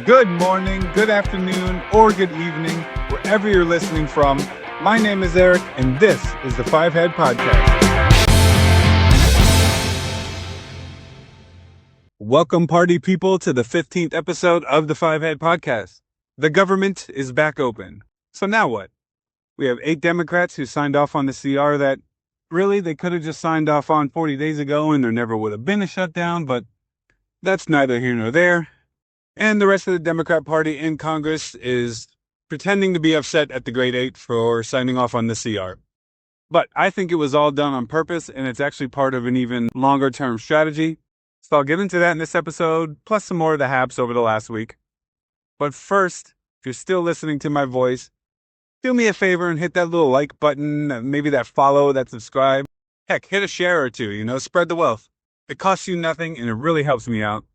Good morning, good afternoon, or good evening, wherever you're listening from. My name is Eric, and this is the Five Head Podcast. Welcome, party people, to the 15th episode of the Five Head Podcast. The government is back open. So now what? We have 8 Democrats who signed off on the CR that really they could have just signed off on 40 days ago and there never would have been a shutdown, but that's neither here nor there. And the rest of the Democrat Party in Congress is pretending to be upset at the Great Eight for signing off on the CR. But I think it was all done on purpose, and it's actually part of an even longer-term strategy. So I'll get into that in this episode, plus some more of the haps over the last week. But first, if you're still listening to my voice, do me a favor and hit that little like button, maybe that follow, that subscribe. Heck, hit a share or two, spread the wealth. It costs you nothing, and it really helps me out.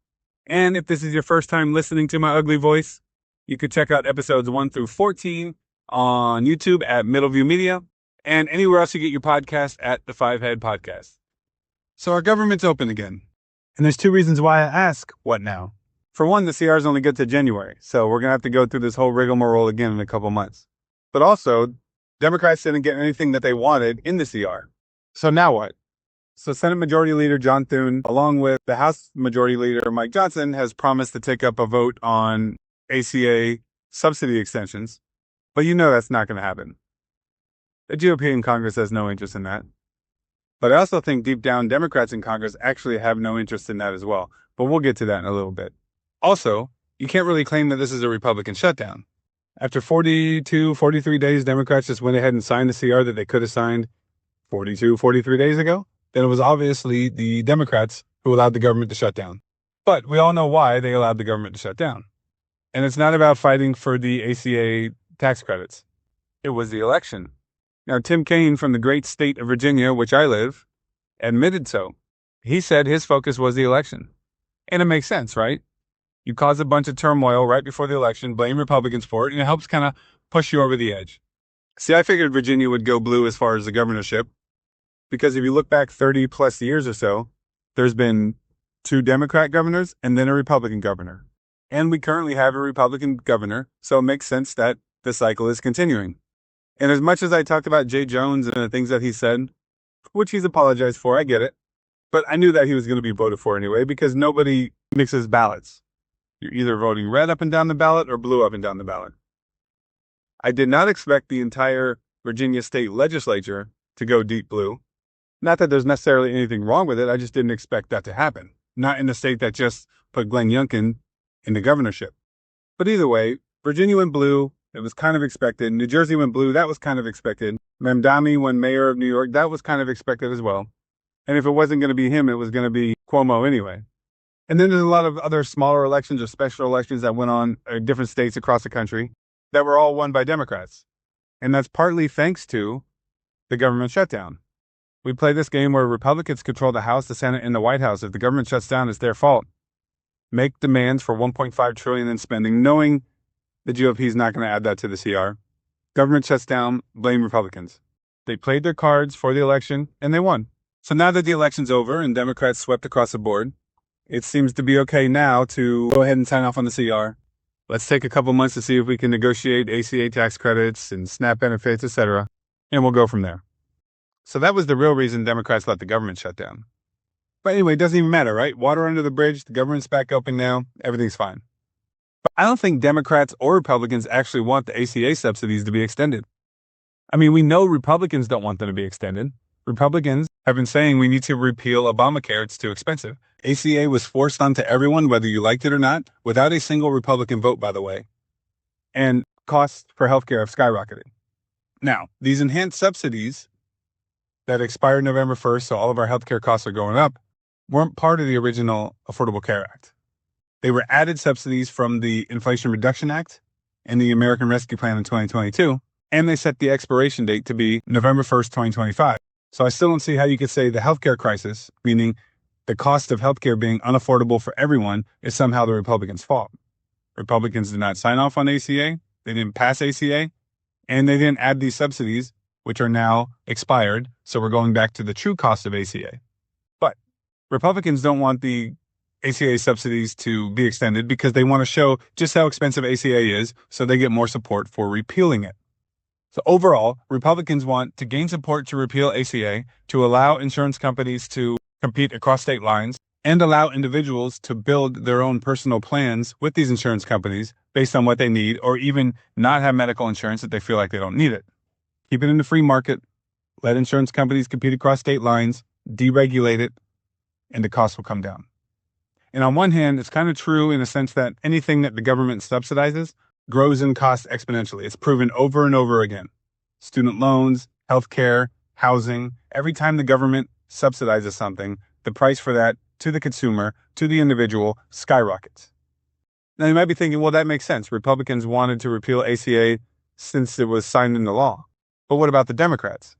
And if this is your first time listening to my ugly voice, you could check out episodes 1 through 14 on YouTube at Middleview Media and anywhere else you get your podcast at the Five Head Podcast. So our government's open again. And there's 2 reasons why I ask, what now? For one, the CR is only good to January, so we're going to have to go through this whole rigmarole again in a couple months. But also, Democrats didn't get anything that they wanted in the CR. So now what? So Senate Majority Leader John Thune, along with the House Majority Leader Mike Johnson, has promised to take up a vote on ACA subsidy extensions. But that's not going to happen. The GOP in Congress has no interest in that. But I also think deep down Democrats in Congress actually have no interest in that as well. But we'll get to that in a little bit. Also, you can't really claim that this is a Republican shutdown. After 42, 43 days, Democrats just went ahead and signed the CR that they could have signed 42, 43 days ago. Then it was obviously the Democrats who allowed the government to shut down. But we all know why they allowed the government to shut down. And it's not about fighting for the ACA tax credits. It was the election. Now, Tim Kaine from the great state of Virginia, which I live, admitted so. He said his focus was the election. And it makes sense, right? You cause a bunch of turmoil right before the election, blame Republicans for it, and it helps kind of push you over the edge. See, I figured Virginia would go blue as far as the governorship. Because if you look back 30 plus years or so, there's been 2 Democrat governors and then a Republican governor. And we currently have a Republican governor, so it makes sense that the cycle is continuing. And as much as I talked about Jay Jones and the things that he said, which he's apologized for, I get it. But I knew that he was going to be voted for anyway because nobody mixes ballots. You're either voting red up and down the ballot or blue up and down the ballot. I did not expect the entire Virginia state legislature to go deep blue. Not that there's necessarily anything wrong with it, I just didn't expect that to happen. Not in the state that just put Glenn Youngkin in the governorship. But either way, Virginia went blue, it was kind of expected. New Jersey went blue, that was kind of expected. Mamdani went mayor of New York, that was kind of expected as well. And if it wasn't going to be him, it was going to be Cuomo anyway. And then there's a lot of other smaller elections or special elections that went on in different states across the country that were all won by Democrats. And that's partly thanks to the government shutdown. We play this game where Republicans control the House, the Senate, and the White House. If the government shuts down, it's their fault. Make demands for $1.5 trillion in spending, knowing the GOP is not going to add that to the CR. Government shuts down, blame Republicans. They played their cards for the election, and they won. So now that the election's over and Democrats swept across the board, it seems to be okay now to go ahead and sign off on the CR. Let's take a couple months to see if we can negotiate ACA tax credits and SNAP benefits, etc., and we'll go from there. So that was the real reason Democrats let the government shut down. But anyway, it doesn't even matter, right? Water under the bridge, the government's back open now, everything's fine. But I don't think Democrats or Republicans actually want the ACA subsidies to be extended. I mean, we know Republicans don't want them to be extended. Republicans have been saying we need to repeal Obamacare, it's too expensive. ACA was forced onto everyone, whether you liked it or not, without a single Republican vote, by the way. And costs for healthcare have skyrocketed. Now, these enhanced subsidies that expired November 1st, so all of our healthcare costs are going up, weren't part of the original Affordable Care Act. They were added subsidies from the Inflation Reduction Act and the American Rescue Plan in 2022, and they set the expiration date to be November 1st, 2025. So I still don't see how you could say the healthcare crisis, meaning the cost of healthcare being unaffordable for everyone, is somehow the Republicans' fault. Republicans did not sign off on ACA, they didn't pass ACA, and they didn't add these subsidies, which are now expired, so we're going back to the true cost of ACA. But Republicans don't want the ACA subsidies to be extended because they want to show just how expensive ACA is so they get more support for repealing it. So overall, Republicans want to gain support to repeal ACA, to allow insurance companies to compete across state lines, and allow individuals to build their own personal plans with these insurance companies based on what they need, or even not have medical insurance if they feel like they don't need it. Keep it in the free market, let insurance companies compete across state lines, deregulate it, and the cost will come down. And on one hand, it's kind of true in the sense that anything that the government subsidizes grows in cost exponentially. It's proven over and over again. Student loans, healthcare, housing. Every time the government subsidizes something, the price for that to the consumer, to the individual, skyrockets. Now you might be thinking, well, that makes sense. Republicans wanted to repeal ACA since it was signed into law. But what about the Democrats?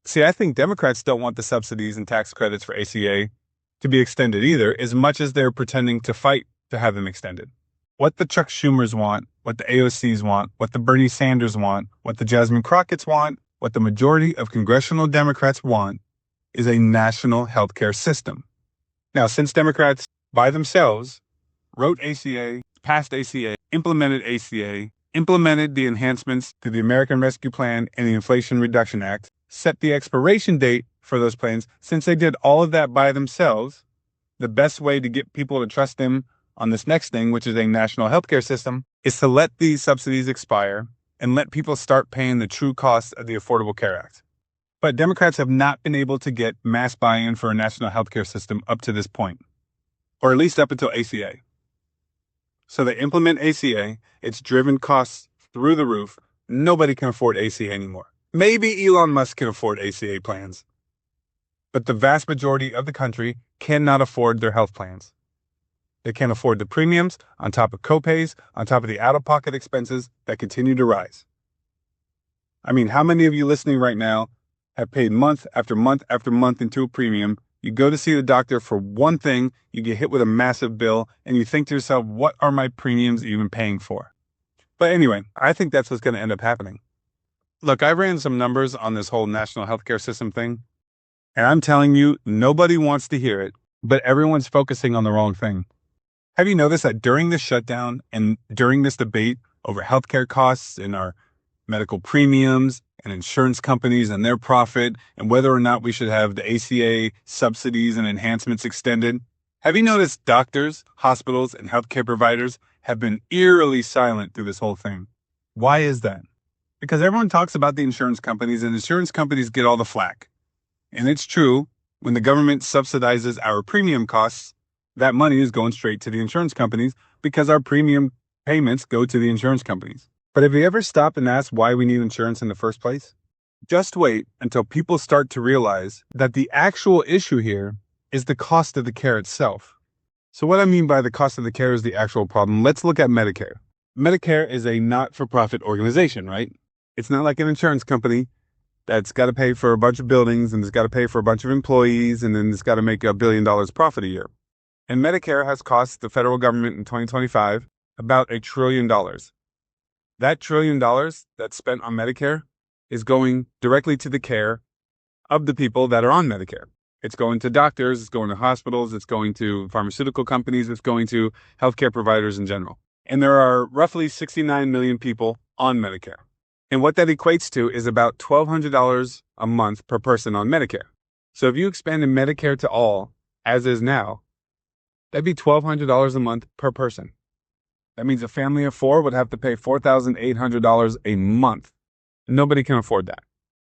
See, I think Democrats don't want the subsidies and tax credits for ACA to be extended either, as much as they're pretending to fight to have them extended. What the Chuck Schumers want, what the AOCs want, what the Bernie Sanders want, what the Jasmine Crockett's want, what the majority of congressional Democrats want is a national healthcare system. Now, since Democrats by themselves wrote ACA, passed ACA, implemented the enhancements to the American Rescue Plan and the Inflation Reduction Act, set the expiration date for those plans, since they did all of that by themselves, the best way to get people to trust them on this next thing, which is a national healthcare system, is to let these subsidies expire and let people start paying the true cost of the Affordable Care Act. But Democrats have not been able to get mass buy-in for a national healthcare system up to this point, or at least up until ACA. So they implement ACA, it's driven costs through the roof. Nobody can afford ACA anymore. Maybe Elon Musk can afford ACA plans, but the vast majority of the country cannot afford their health plans. They can't afford the premiums on top of copays, on top of the out-of-pocket expenses that continue to rise. I mean, how many of you listening right now have paid month after month after month into a premium? You go to see the doctor for one thing, you get hit with a massive bill, and you think to yourself, what are my premiums even paying for? But anyway, I think that's what's going to end up happening. Look, I ran some numbers on this whole national healthcare system thing, and I'm telling you, nobody wants to hear it, but everyone's focusing on the wrong thing. Have you noticed that during this shutdown and during this debate over healthcare costs and our medical premiums and insurance companies and their profit and whether or not we should have the ACA subsidies and enhancements extended, have you noticed doctors, hospitals, and healthcare providers have been eerily silent through this whole thing? Why is that? Because everyone talks about the insurance companies, and insurance companies get all the flack. And it's true, when the government subsidizes our premium costs, that money is going straight to the insurance companies because our premium payments go to the insurance companies. But have you ever stopped and asked why we need insurance in the first place? Just wait until people start to realize that the actual issue here is the cost of the care itself. So what I mean by the cost of the care is the actual problem. Let's look at Medicare. Medicare is a not-for-profit organization, right? It's not like an insurance company that's got to pay for a bunch of buildings and it's got to pay for a bunch of employees and then it's got to make $1 billion profit a year. And Medicare has cost the federal government in 2025 about $1 trillion. That $1 trillion that's spent on Medicare is going directly to the care of the people that are on Medicare. It's going to doctors, it's going to hospitals, it's going to pharmaceutical companies, it's going to healthcare providers in general. And there are roughly 69 million people on Medicare. And what that equates to is about $1,200 a month per person on Medicare. So if you expanded Medicare to all, as is now, that'd be $1,200 a month per person. That means a family of 4 would have to pay $4,800 a month. Nobody can afford that.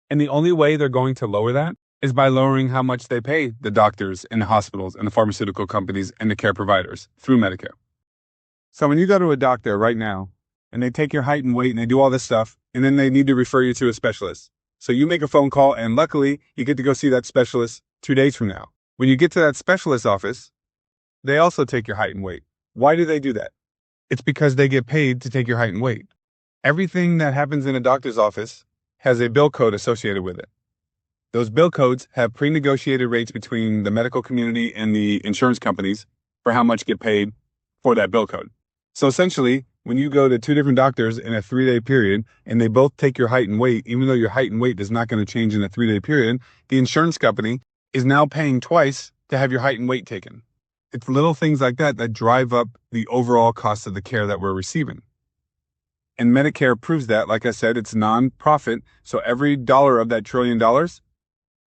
And the only way they're going to lower that is by lowering how much they pay the doctors and the hospitals and the pharmaceutical companies and the care providers through Medicare. So when you go to a doctor right now and they take your height and weight and they do all this stuff, and then they need to refer you to a specialist. So you make a phone call and luckily you get to go see that specialist 2 days from now. When you get to that specialist office, they also take your height and weight. Why do they do that? It's because they get paid to take your height and weight. Everything that happens in a doctor's office has a bill code associated with it. Those bill codes have pre-negotiated rates between the medical community and the insurance companies for how much get paid for that bill code. So essentially, when you go to 2 different doctors in a 3-day period and they both take your height and weight, even though your height and weight is not going to change in a 3-day period, the insurance company is now paying twice to have your height and weight taken. It's little things like that that drive up the overall cost of the care that we're receiving. And Medicare proves that. Like I said, it's non-profit. So every dollar of that $1 trillion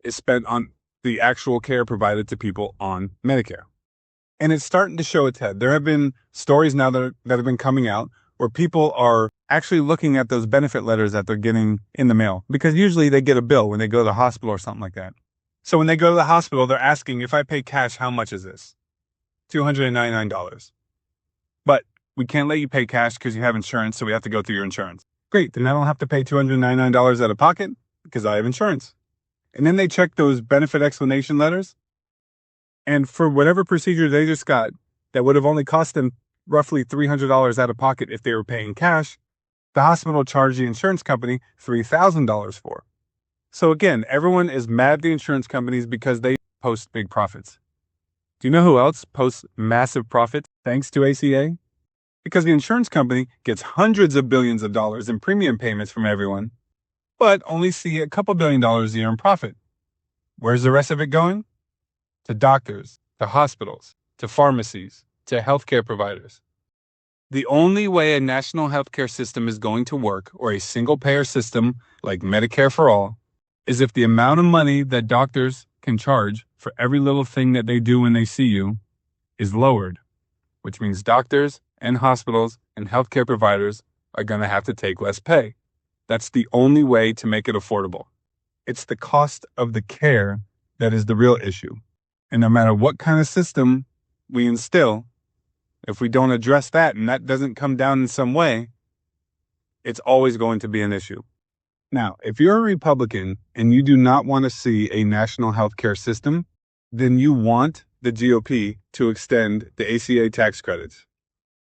is spent on the actual care provided to people on Medicare. And it's starting to show its head. There have been stories now that have been coming out where people are actually looking at those benefit letters that they're getting in the mail, because usually they get a bill when they go to the hospital or something like that. So when they go to the hospital, they're asking, if I pay cash, how much is this? $299. But we can't let you pay cash because you have insurance, so we have to go through your insurance. Great, then I don't have to pay $299 out of pocket because I have insurance. And then they check those benefit explanation letters, and for whatever procedure they just got that would have only cost them roughly $300 out of pocket if they were paying cash, the hospital charged the insurance company $3,000 for. So again, everyone is mad at the insurance companies because they post big profits. Do you know who else posts massive profits thanks to ACA? Because the insurance company gets hundreds of billions of dollars in premium payments from everyone, but only see a couple $1 billion a year in profit. Where's the rest of it going? To doctors, to hospitals, to pharmacies, to healthcare providers. The only way a national healthcare system is going to work, or a single-payer system like Medicare for all, is if the amount of money that doctors can charge for every little thing that they do when they see you is lowered, which means doctors and hospitals and healthcare providers are going to have to take less pay. That's the only way to make it affordable. It's the cost of the care that is the real issue. And no matter what kind of system we instill, if we don't address that and that doesn't come down in some way, it's always going to be an issue. Now, if you're a Republican and you do not want to see a national healthcare system, then you want the GOP to extend the ACA tax credits.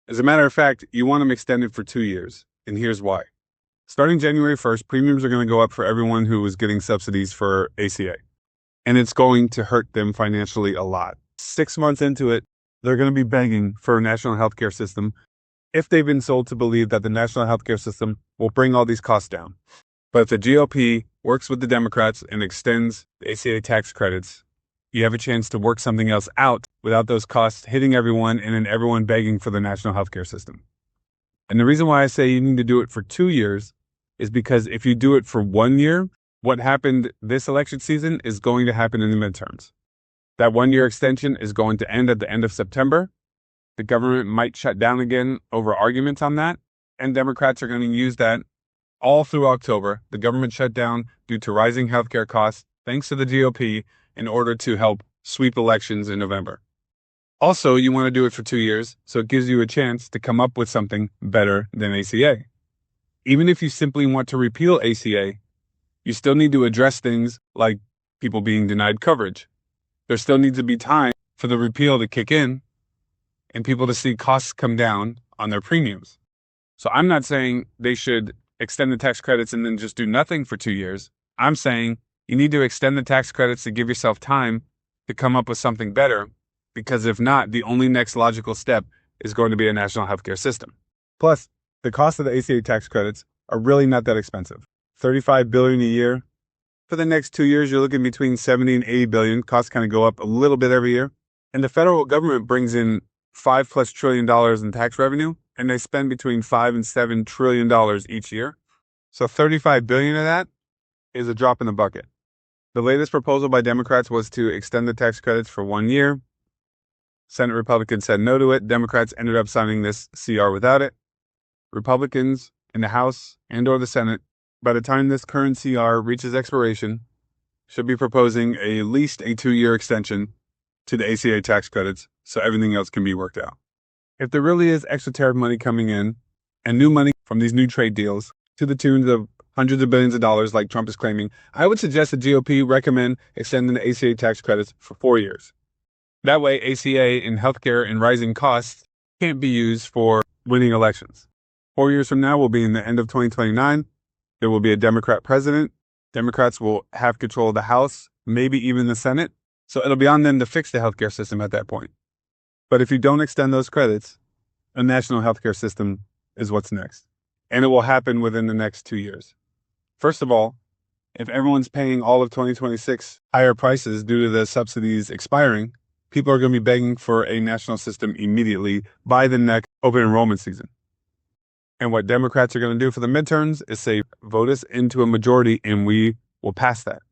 As a matter of fact, you want them extended for 2 years, and here's why. Starting January 1st, premiums are going to go up for everyone who is getting subsidies for ACA, and it's going to hurt them financially a lot. 6 months into it, they're going to be begging for a national healthcare system if they've been sold to believe that the national healthcare system will bring all these costs down. But if the GOP works with the Democrats and extends the ACA tax credits, you have a chance to work something else out without those costs hitting everyone and then everyone begging for the national healthcare system. And the reason why I say you need to do it for 2 years is because if you do it for 1 year, what happened this election season is going to happen in the midterms. That 1 year extension is going to end at the end of September. The government might shut down again over arguments on that, and Democrats are going to use that all through October. The government shut down due to rising healthcare costs, thanks to the GOP, in order to help sweep elections in November. Also, you want to do it for 2 years, so it gives you a chance to come up with something better than ACA. Even if you simply want to repeal ACA, you still need to address things like people being denied coverage. There still needs to be time for the repeal to kick in and people to see costs come down on their premiums. So I'm not saying they should extend the tax credits and then just do nothing for 2 years. I'm saying you need to extend the tax credits to give yourself time to come up with something better, because if not, the only next logical step is going to be a national healthcare system. Plus, the cost of the ACA tax credits are really not that expensive. $35 billion a year. For the next 2 years, you're looking between 70 and 80 billion. Costs kind of go up a little bit every year. And the federal government brings in $5+ trillion in tax revenue, and they spend between $5 and $7 trillion each year. So 35 billion of that is a drop in the bucket. The latest proposal by Democrats was to extend the tax credits for 1 year. Senate Republicans said no to it. Democrats ended up signing this CR without it. Republicans in the House and or the Senate, by the time this current CR reaches expiration, should be proposing at least a 2-year extension to the ACA tax credits so everything else can be worked out. If there really is extra tariff money coming in and new money from these new trade deals to the tunes of hundreds of billions of dollars like Trump is claiming, I would suggest the GOP recommend extending the ACA tax credits for 4 years. That way, ACA and healthcare and rising costs can't be used for winning elections. 4 years from now will be in the end of 2029. There will be a Democrat president. Democrats will have control of the House, maybe even the Senate. So it'll be on them to fix the healthcare system at that point. But if you don't extend those credits, a national healthcare system is what's next. And it will happen within the next 2 years. First of all, if everyone's paying all of 2026 higher prices due to the subsidies expiring, people are going to be begging for a national system immediately by the next open enrollment season. And what Democrats are going to do for the midterms is say, vote us into a majority and we will pass that.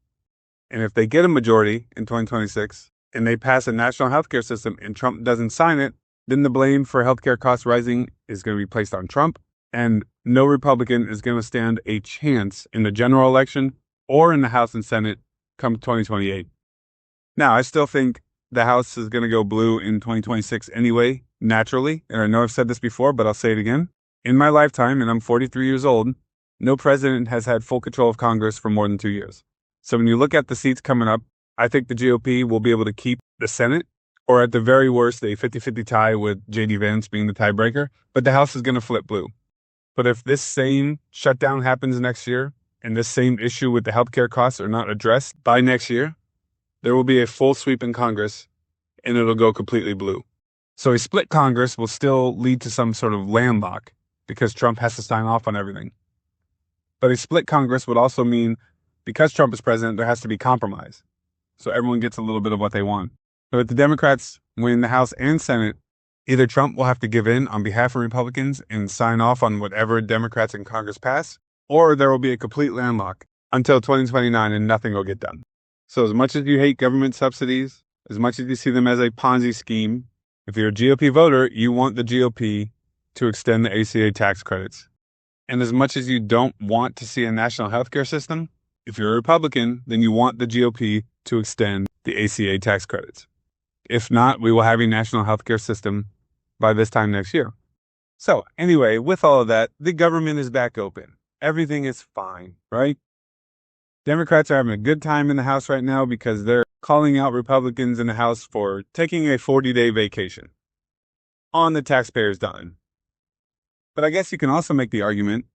And if they get a majority in 2026 and they pass a national healthcare system and Trump doesn't sign it, then the blame for healthcare costs rising is going to be placed on Trump. And no Republican is going to stand a chance in the general election or in the House and Senate come 2028. Now, I still think the House is going to go blue in 2026 anyway, naturally. And I know I've said this before, but I'll say it again. In my lifetime, and I'm 43 years old, no president has had full control of Congress for more than 2 years. So when you look at the seats coming up, I think the GOP will be able to keep the Senate, or at the very worst, a 50-50 tie with J.D. Vance being the tiebreaker, but the House is going to flip blue. But if this same shutdown happens next year, and this same issue with the healthcare costs are not addressed by next year, there will be a full sweep in Congress, and it'll go completely blue. So a split Congress will still lead to some sort of landlock, because Trump has to sign off on everything. But a split Congress would also mean, because Trump is president, there has to be compromise. So everyone gets a little bit of what they want. So if the Democrats win the House and Senate, either Trump will have to give in on behalf of Republicans and sign off on whatever Democrats in Congress pass, or there will be a complete landlock until 2029 and nothing will get done. So as much as you hate government subsidies, as much as you see them as a Ponzi scheme, if you're a GOP voter, you want the GOP to extend the ACA tax credits. And as much as you don't want to see a national healthcare system, if you're a Republican, then you want the GOP to extend the ACA tax credits. If not, we will have a national healthcare system by this time next year. So anyway, with all of that, the government is back open. Everything is fine, right? Democrats are having a good time in the House right now because they're calling out Republicans in the House for taking a 40-day vacation on the taxpayers' dime. But I guess you can also make the argument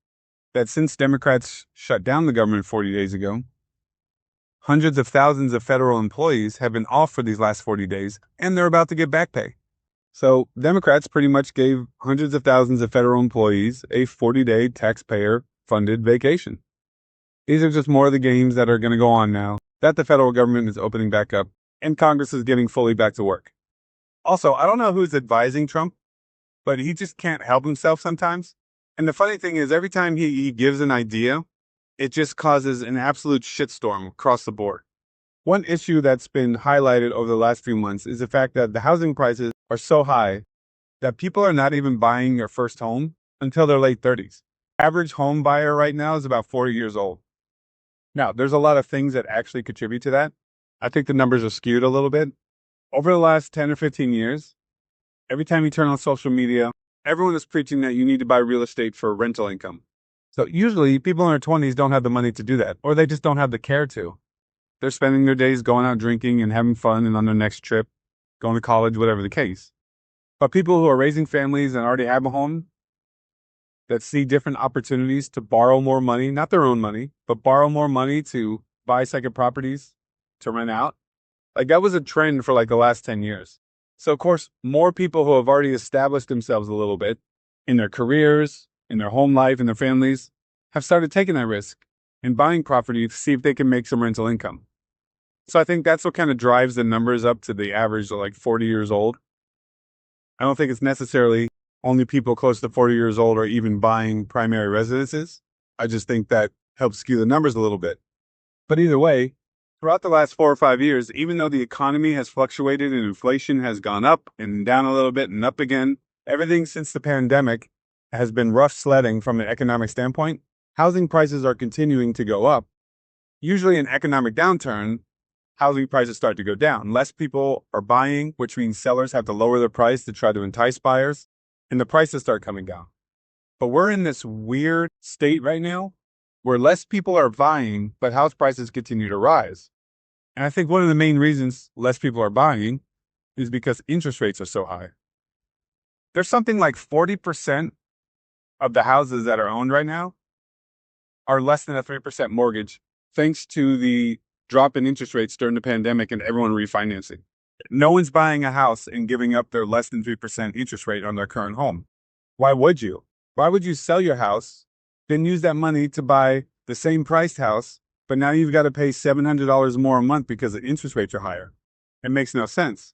that since Democrats shut down the government 40 days ago, hundreds of thousands of federal employees have been off for these last 40 days, and they're about to get back pay. So Democrats pretty much gave hundreds of thousands of federal employees a 40-day taxpayer-funded vacation. These are just more of the games that are going to go on now that the federal government is opening back up, and Congress is getting fully back to work. Also, I don't know who's advising Trump, but he just can't help himself sometimes. And the funny thing is, every time he gives an idea, it just causes an absolute shitstorm across the board. One issue that's been highlighted over the last few months is the fact that the housing prices are so high that people are not even buying their first home until their late 30s. Average home buyer right now is about 40 years old. Now, there's a lot of things that actually contribute to that. I think the numbers are skewed a little bit. Over the last 10 or 15 years, every time you turn on social media, everyone is preaching that you need to buy real estate for rental income. So usually people in their 20s don't have the money to do that, or they just don't have the care to. They're spending their days going out drinking and having fun and on their next trip, going to college, whatever the case. But people who are raising families and already have a home, that see different opportunities to borrow more money, not their own money, but borrow more money to buy second properties, to rent out. Like that was a trend for like the last 10 years. So of course, more people who have already established themselves a little bit in their careers, in their home life, in their families, have started taking that risk and buying property to see if they can make some rental income. So I think that's what kind of drives the numbers up to the average of like 40 years old. I don't think it's necessarily only people close to 40 years old are even buying primary residences. I just think that helps skew the numbers a little bit. But either way, throughout the last 4 or 5 years, even though the economy has fluctuated and inflation has gone up and down a little bit and up again, everything since the pandemic has been rough sledding from an economic standpoint. Housing prices are continuing to go up. Usually in economic downturn, housing prices start to go down. Less people are buying, which means sellers have to lower their price to try to entice buyers, and the prices start coming down. But we're in this weird state right now where less people are buying, but house prices continue to rise. And I think one of the main reasons less people are buying is because interest rates are so high. There's something like 40% of the houses that are owned right now are less than a 3% mortgage, thanks to the drop in interest rates during the pandemic and everyone refinancing. No one's buying a house and giving up their less than 3% interest rate on their current home. Why would you? Why would you sell your house, then use that money to buy the same priced house, but now you've got to pay $700 more a month because the interest rates are higher? It makes no sense.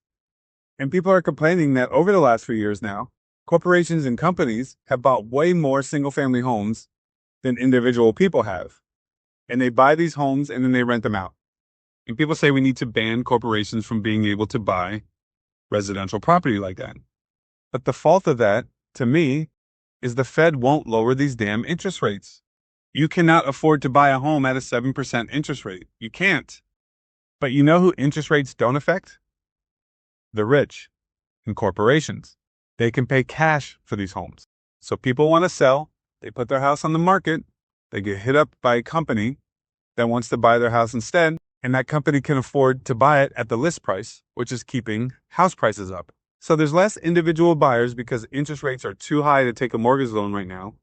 And people are complaining that over the last few years now, corporations and companies have bought way more single-family homes than individual people have. And they buy these homes and then they rent them out. And people say we need to ban corporations from being able to buy residential property like that. But the fault of that, to me, is the Fed won't lower these damn interest rates. You cannot afford to buy a home at a 7% interest rate. You can't. But you know who interest rates don't affect? The rich and corporations. They can pay cash for these homes. So people want to sell, they put their house on the market, they get hit up by a company that wants to buy their house instead, and that company can afford to buy it at the list price, which is keeping house prices up. So there's less individual buyers because interest rates are too high to take a mortgage loan right now.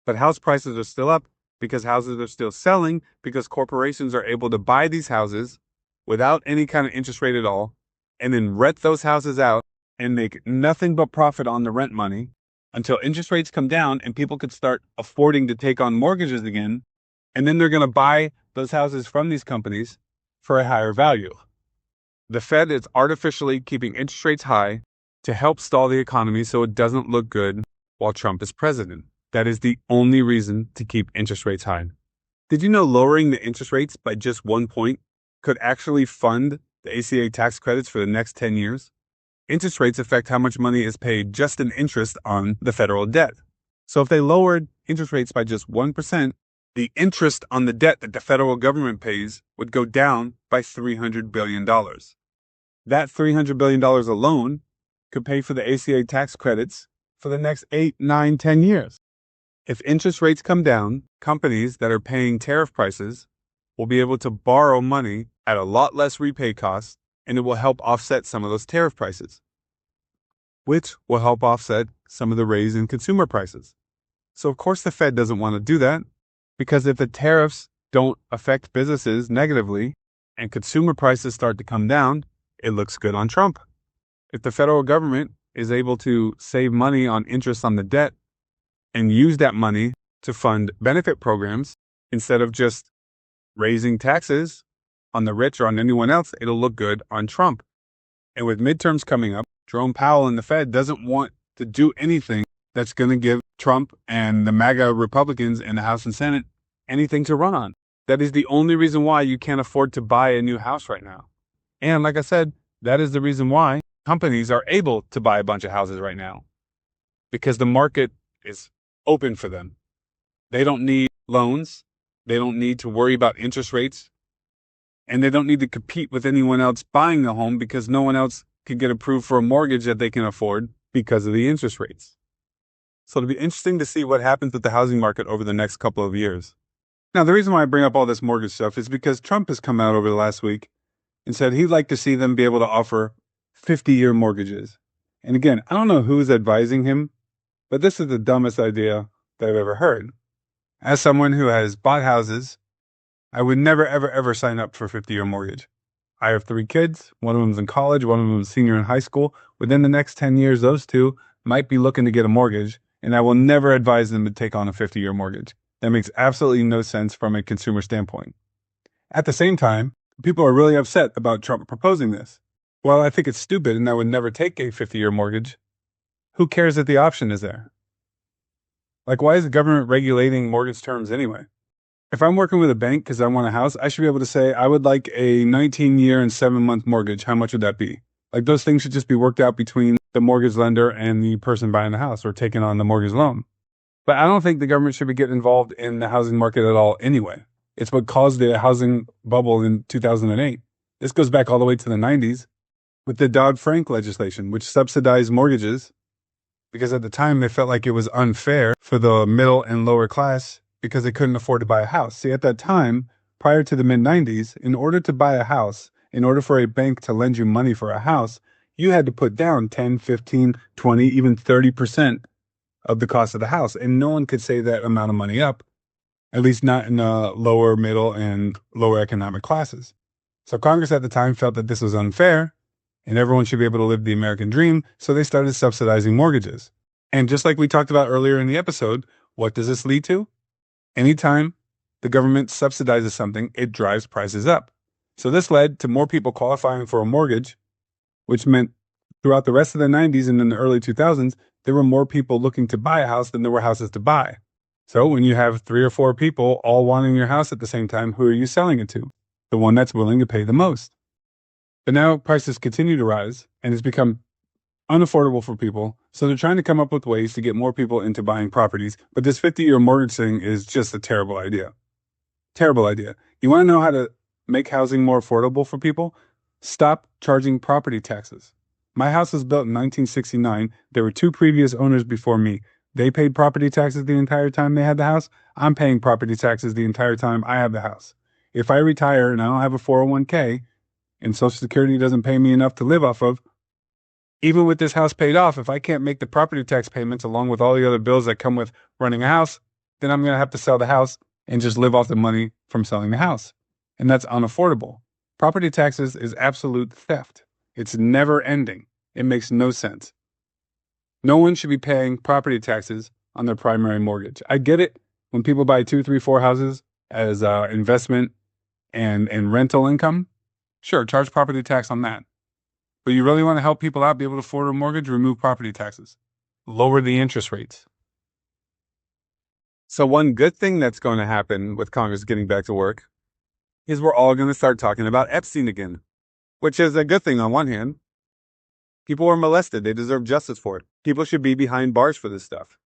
But house prices are still up because houses are still selling because corporations are able to buy these houses without any kind of interest rate at all, and then rent those houses out and make nothing but profit on the rent money until interest rates come down and people could start affording to take on mortgages again. And then they're going to buy those houses from these companies for a higher value. The Fed is artificially keeping interest rates high to help stall the economy so it doesn't look good while Trump is president. That is the only reason to keep interest rates high. Did you know lowering the interest rates by just 1 point could actually fund the ACA tax credits for the next 10 years? Interest rates affect how much money is paid just in interest on the federal debt. So if they lowered interest rates by just 1%, the interest on the debt that the federal government pays would go down by $300 billion. That $300 billion alone could pay for the ACA tax credits for the next 8, 9, 10 years. If interest rates come down, companies that are paying tariff prices will be able to borrow money at a lot less repay costs, and it will help offset some of those tariff prices, which will help offset some of the raise in consumer prices. So of course the Fed doesn't want to do that, because if the tariffs don't affect businesses negatively and consumer prices start to come down, it looks good on Trump. If the federal government is able to save money on interest on the debt and use that money to fund benefit programs instead of just raising taxes on the rich or on anyone else, it'll look good on Trump. And with midterms coming up, Jerome Powell and the Fed doesn't want to do anything that's going to give Trump and the MAGA Republicans in the House and Senate anything to run on. That is the only reason why you can't afford to buy a new house right now. And like I said, that is the reason why companies are able to buy a bunch of houses right now, because the market is open for them. They don't need loans. They don't need to worry about interest rates. And they don't need to compete with anyone else buying a home because no one else can get approved for a mortgage that they can afford because of the interest rates. So it'll be interesting to see what happens with the housing market over the next couple of years. Now, the reason why I bring up all this mortgage stuff is because Trump has come out over the last week and said he'd like to see them be able to offer 50-year mortgages. And again, I don't know who's advising him, but this is the dumbest idea that I've ever heard. As someone who has bought houses, I would never, ever, ever sign up for a 50-year mortgage. I have 3 kids. One of them's in college. One of them's a senior in high school. Within the next 10 years, those two might be looking to get a mortgage, and I will never advise them to take on a 50-year mortgage. That makes absolutely no sense from a consumer standpoint. At the same time, people are really upset about Trump proposing this. While I think it's stupid and I would never take a 50-year mortgage, who cares that the option is there? Like, why is the government regulating mortgage terms anyway? If I'm working with a bank because I want a house, I should be able to say, I would like a 19-year and 7-month mortgage. How much would that be? Like, those things should just be worked out between the mortgage lender and the person buying the house or taking on the mortgage loan. But I don't think the government should be getting involved in the housing market at all anyway. It's what caused the housing bubble in 2008. This goes back all the way to the 90s with the Dodd-Frank legislation, which subsidized mortgages because at the time they felt like it was unfair for the middle and lower class because they couldn't afford to buy a house. See, at that time, prior to the mid-90s, in order to buy a house, in order for a bank to lend you money for a house, you had to put down 10, 15, 20, even 30% of the cost of the house. And no one could save that amount of money up, at least not in the lower, middle, and lower economic classes. So Congress at the time felt that this was unfair and everyone should be able to live the American dream. So they started subsidizing mortgages. And just like we talked about earlier in the episode, what does this lead to? Anytime the government subsidizes something, it drives prices up. So this led to more people qualifying for a mortgage, which meant Throughout the rest of the 90s and in the early 2000s, there were more people looking to buy a house than there were houses to buy. So when you have 3 or 4 people all wanting your house at the same time, who are you selling it to? The one that's willing to pay the most. But now prices continue to rise and it's become unaffordable for people. So they're trying to come up with ways to get more people into buying properties. But this 50-year mortgage thing is just a terrible idea. Terrible idea. You want to know how to make housing more affordable for people? Stop charging property taxes. My house was built in 1969. There were 2 previous owners before me. They paid property taxes the entire time they had the house. I'm paying property taxes the entire time I have the house. If I retire and I don't have a 401k and Social Security doesn't pay me enough to live off of, even with this house paid off, if I can't make the property tax payments along with all the other bills that come with running a house, then I'm going to have to sell the house and just live off the money from selling the house. And that's unaffordable. Property taxes is absolute theft. It's never ending. It makes no sense. No one should be paying property taxes on their primary mortgage. I get it when people buy 2, 3, 4 houses as investment and rental income. Sure, charge property tax on that. But you really want to help people out be able to afford a mortgage? Remove property taxes. Lower the interest rates. So one good thing that's going to happen with Congress getting back to work is we're all going to start talking about Epstein again, which is a good thing on one hand. People were molested. They deserve justice for it. People should be behind bars for this stuff.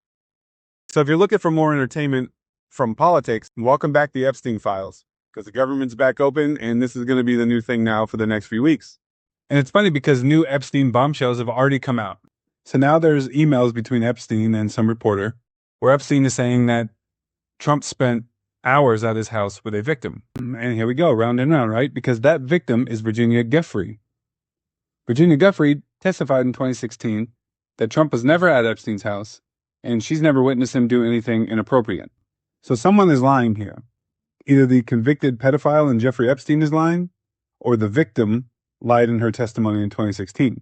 So if you're looking for more entertainment from politics, welcome back the Epstein files, because the government's back open and this is going to be the new thing now for the next few weeks. And it's funny because new Epstein bombshells have already come out. So now there's emails between Epstein and some reporter where Epstein is saying that Trump spent hours at his house with a victim. And here we go, round and round, right? Because that victim is Virginia Giuffre. Virginia Giuffre testified in 2016 that Trump was never at Epstein's house and she's never witnessed him do anything inappropriate. So someone is lying here. Either the convicted pedophile in Jeffrey Epstein is lying or the victim lied in her testimony in 2016.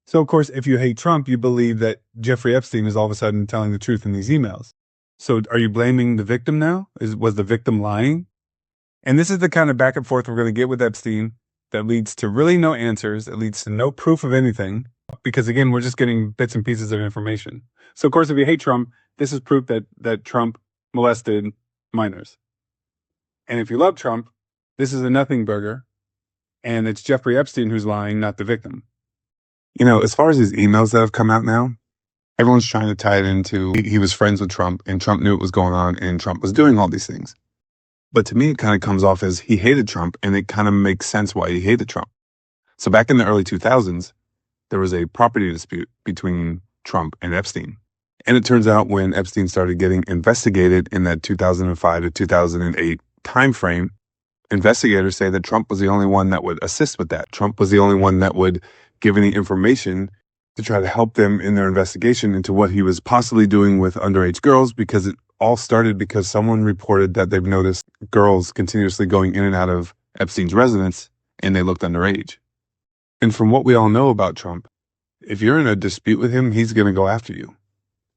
So, of course, if you hate Trump, you believe that Jeffrey Epstein is all of a sudden telling the truth in these emails. So are you blaming the victim now? Was the victim lying? And this is the kind of back and forth we're going to get with Epstein that leads to really no answers. It leads to no proof of anything because, again, we're just getting bits and pieces of information. So, of course, if you hate Trump, this is proof that Trump molested minors. And if you love Trump, this is a nothing burger. And it's Jeffrey Epstein who's lying, not the victim. You know, as far as these emails that have come out now, everyone's trying to tie it into he was friends with Trump and Trump knew what was going on and Trump was doing all these things. But to me, it kind of comes off as he hated Trump and it kind of makes sense why he hated Trump. So back in the early 2000s, there was a property dispute between Trump and Epstein. And it turns out when Epstein started getting investigated in that 2005 to 2008 timeframe, investigators say that Trump was the only one that would assist with that. Trump was the only one that would give any information to try to help them in their investigation into what he was possibly doing with underage girls, because it all started because someone reported that they've noticed girls continuously going in and out of Epstein's residence and they looked underage. And from what we all know about Trump, if you're in a dispute with him, he's going to go after you.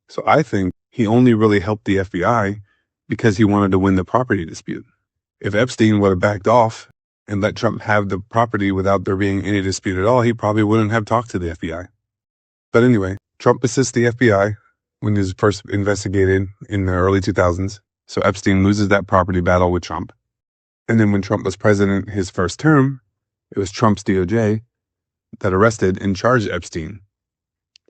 So I think he only really helped the FBI because he wanted to win the property dispute. If Epstein would have backed off and let Trump have the property without there being any dispute at all, he probably wouldn't have talked to the FBI. But anyway, Trump assists the FBI when he was first investigated in the early 2000s. So Epstein loses that property battle with Trump. And then when Trump was president his first term, it was Trump's DOJ that arrested and charged Epstein.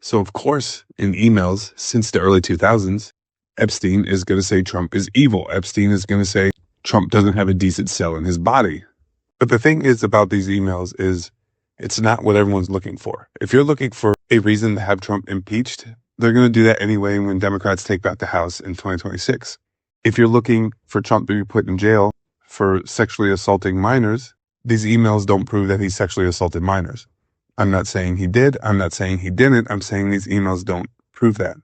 So of course, in emails since the early 2000s, Epstein is going to say Trump is evil. Epstein is going to say Trump doesn't have a decent cell in his body. But the thing is about these emails is it's not what everyone's looking for. If you're looking for a reason to have Trump impeached, they're going to do that anyway when Democrats take back the House in 2026. If you're looking for Trump to be put in jail for sexually assaulting minors, these emails don't prove that he sexually assaulted minors. I'm not saying he did. I'm not saying he didn't. I'm saying these emails don't prove that.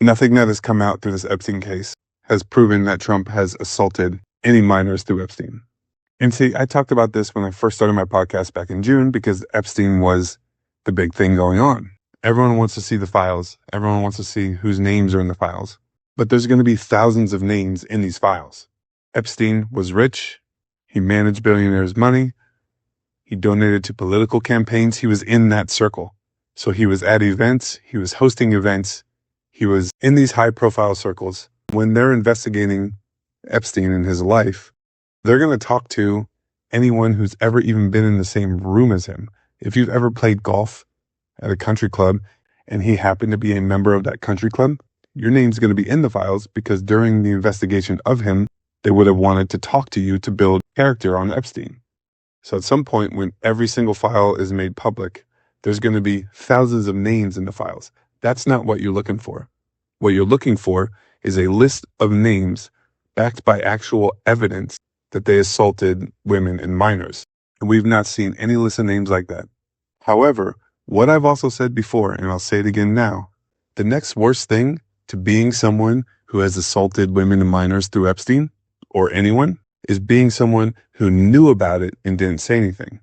Nothing that has come out through this Epstein case has proven that Trump has assaulted any minors through Epstein. And see, I talked about this when I first started my podcast back in June because Epstein was the big thing going on. Everyone wants to see the files. Everyone wants to see whose names are in the files. But there's going to be thousands of names in these files. Epstein was rich. He managed billionaires' money. He donated to political campaigns. He was in that circle. So he was at events, he was hosting events, he was in these high-profile circles. When they're investigating Epstein in his life, they're going to talk to anyone who's ever even been in the same room as him. If you've ever played golf at a country club and he happened to be a member of that country club, your name's going to be in the files because during the investigation of him, they would have wanted to talk to you to build character on Epstein. So at some point when every single file is made public, there's going to be thousands of names in the files. That's not what you're looking for. What you're looking for is a list of names backed by actual evidence that they assaulted women and minors. And we've not seen any list of names like that. However, what I've also said before, and I'll say it again now, the next worst thing to being someone who has assaulted women and minors through Epstein, or anyone, is being someone who knew about it and didn't say anything.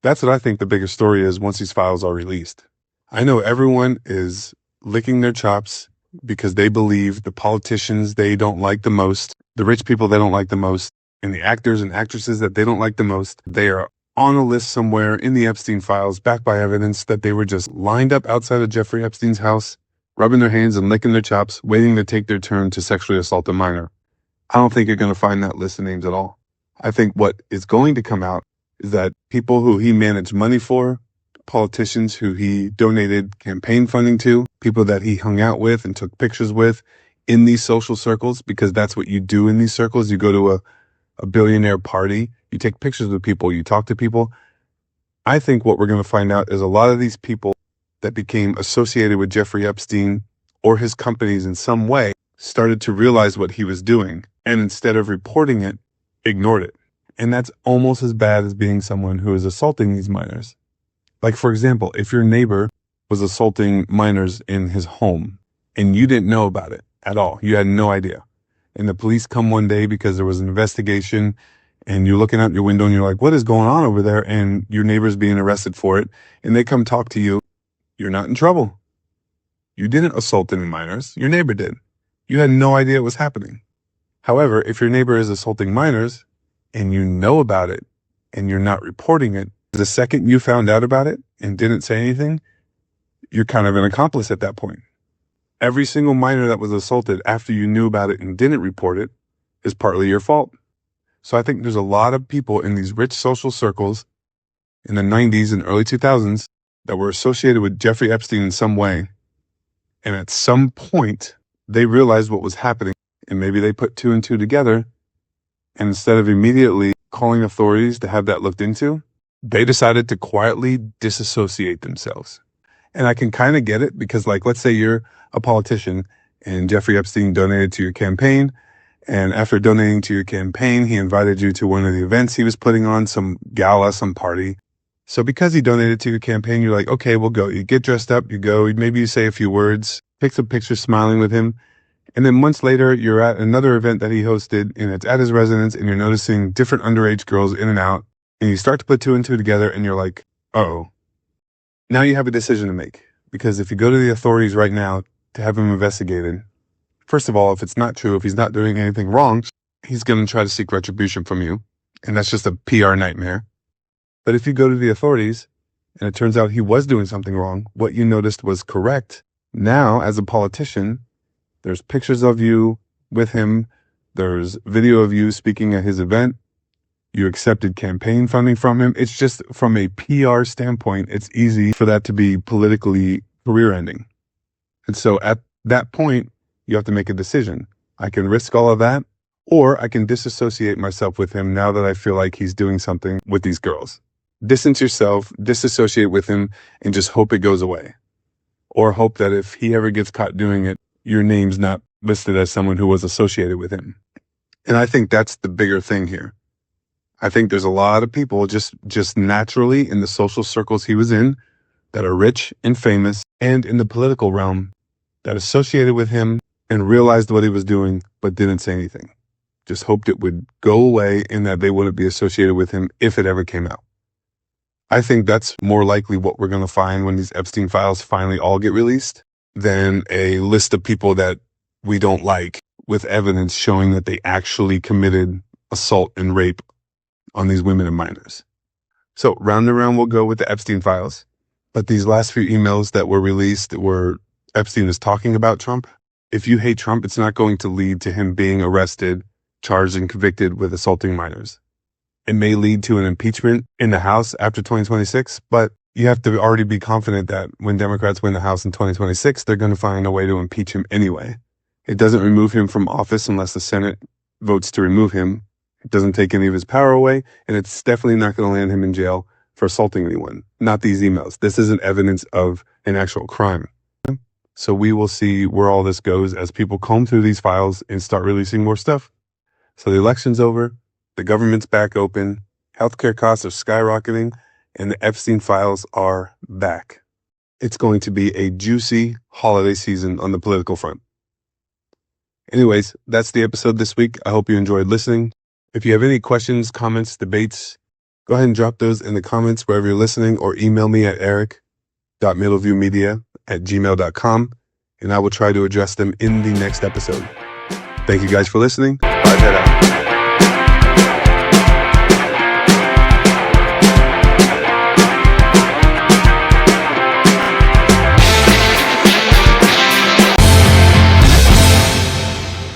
That's what I think the bigger story is once these files are released. I know everyone is licking their chops because they believe the politicians they don't like the most, the rich people they don't like the most, and the actors and actresses that they don't like the most, they are on a list somewhere in the Epstein files, backed by evidence that they were just lined up outside of Jeffrey Epstein's house, rubbing their hands and licking their chops, waiting to take their turn to sexually assault a minor. I don't think you're going to find that list of names at all. I think what is going to come out is that people who he managed money for, politicians who he donated campaign funding to, people that he hung out with and took pictures with in these social circles, because that's what you do in these circles. You go to a billionaire party, you take pictures with people, you talk to people. I think what we're going to find out is a lot of these people that became associated with Jeffrey Epstein or his companies in some way started to realize what he was doing, and instead of reporting it, ignored it. And that's almost as bad as being someone who is assaulting these minors. Like, for example, if your neighbor was assaulting minors in his home and you didn't know about it at all, you had no idea, and the police come one day because there was an investigation and you're looking out your window and you're like, what is going on over there? And your neighbor's being arrested for it, and they come talk to you, you're not in trouble. You didn't assault any minors. Your neighbor did. You had no idea it was happening. However, if your neighbor is assaulting minors and you know about it and you're not reporting it, the second you found out about it and didn't say anything, you're kind of an accomplice at that point. Every single minor that was assaulted after you knew about it and didn't report it is partly your fault. So I think there's a lot of people in these rich social circles in the 90s and early 2000s that were associated with Jeffrey Epstein in some way. And at some point, they realized what was happening, and maybe they put two and two together. And instead of immediately calling authorities to have that looked into, they decided to quietly disassociate themselves. And I can kind of get it because, like, let's say you're a politician and Jeffrey Epstein donated to your campaign. And after donating to your campaign, he invited you to one of the events he was putting on, some gala, some party. So because he donated to your campaign, you're like, okay, we'll go. You get dressed up, you go, maybe you say a few words, take some pictures smiling with him. And then months later, you're at another event that he hosted, and it's at his residence, and you're noticing different underage girls in and out. And you start to put two and two together, and you're like, uh-oh. Now you have a decision to make. Because if you go to the authorities right now to have him investigated, first of all, if it's not true, if he's not doing anything wrong, he's going to try to seek retribution from you. And that's just a PR nightmare. But if you go to the authorities and it turns out he was doing something wrong, what you noticed was correct, now as a politician, there's pictures of you with him, there's video of you speaking at his event, you accepted campaign funding from him. It's just from a PR standpoint, it's easy for that to be politically career-ending. And so at that point, you have to make a decision. I can risk all of that, or I can disassociate myself with him now that I feel like he's doing something with these girls. Distance yourself, disassociate with him, and just hope it goes away. Or hope that if he ever gets caught doing it, your name's not listed as someone who was associated with him. And I think that's the bigger thing here. I think there's a lot of people just naturally in the social circles he was in that are rich and famous and in the political realm that associated with him and realized what he was doing but didn't say anything. Just hoped it would go away and that they wouldn't be associated with him if it ever came out. I think that's more likely what we're going to find when these Epstein files finally all get released than a list of people that we don't like with evidence showing that they actually committed assault and rape on these women and minors. So round and round we'll go with the Epstein files. But these last few emails that were released where Epstein is talking about Trump, if you hate Trump, it's not going to lead to him being arrested, charged, and convicted with assaulting minors. It may lead to an impeachment in the House after 2026, but you have to already be confident that when Democrats win the House in 2026, they're going to find a way to impeach him anyway. It doesn't remove him from office unless the Senate votes to remove him. It doesn't take any of his power away, and it's definitely not going to land him in jail for assaulting anyone. Not these emails. This isn't evidence of an actual crime. So we will see where all this goes as people comb through these files and start releasing more stuff. So the election's over, the government's back open, healthcare costs are skyrocketing, and the Epstein files are back. It's going to be a juicy holiday season on the political front. Anyways, that's the episode this week. I hope you enjoyed listening. If you have any questions, comments, debates, go ahead and drop those in the comments wherever you're listening, or email me at eric.middleviewmedia@gmail.com, and I will try to address them in the next episode. Thank you guys for listening. Five Head out.